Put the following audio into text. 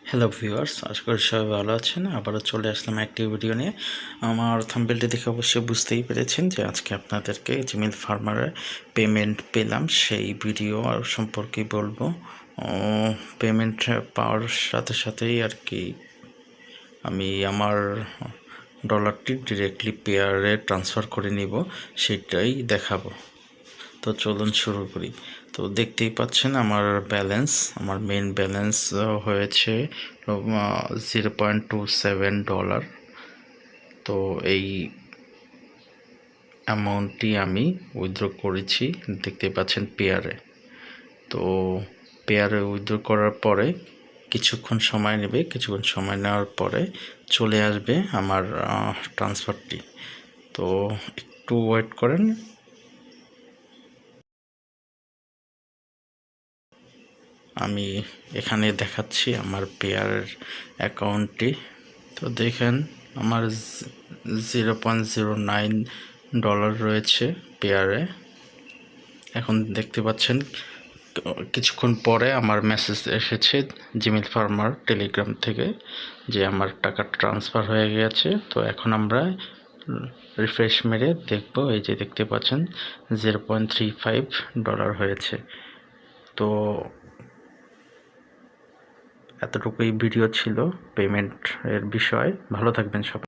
Hello viewers, আশা করি সবাই ভালো আছেন। আবারও চলে আসলাম একটি ভিডিও নিয়ে। আমার থাম্বনেলটি দেখে অবশ্যই বুঝতেই পেরেছেন যে আজকে আপনাদেরকে জিমেল ফার্মারে পেমেন্ট পেলাম সেই ভিডিও আর সম্পর্কেই বলবো। পেমেন্ট পাওয়ার সাথে সাথেই আর কি আমি আমার ডলারটি ডিরেক্টলি পেয়ারে ট্রান্সফার করে নিব, সেটাই দেখাবো। তো চলুন শুরু করি। তো দেখতেই পাচ্ছেন আমার মেন ব্যালেন্স হয়েছে $0.27। তো এই অ্যামাউন্টটি আমি উইথড্র করেছি, দেখতেই পাচ্ছেন পেয়ারে। তো পেয়ারে উইথড্র করার পরে কিছুক্ষণ সময় নেবে, কিছুক্ষণ সময় নেওয়ার পরে চলে আসবে আমার ট্রান্সফারটি। তো একটু ওয়েট করেন। আমি এখানে দেখাচ্ছি আমার পেয়ার অ্যাকাউন্টটি। তো দেখেন আমার $0.09 রয়েছে পেয়ারে। এখন দেখতে পাচ্ছেন কিছুক্ষণ পরে আমার মেসেজ এসেছে জিমেল ফার্মার টেলিগ্রাম থেকে যে আমার টাকা ট্রান্সফার হয়ে গেছে। তো এখন আমরা রিফ্রেশ মেরে দেখব, এই যে দেখতে পাচ্ছেন $0.35 হয়েছে। তো এতটুকুই ভিডিও ছিল পেমেন্ট এর বিষয়। ভালো থাকবেন সবাই।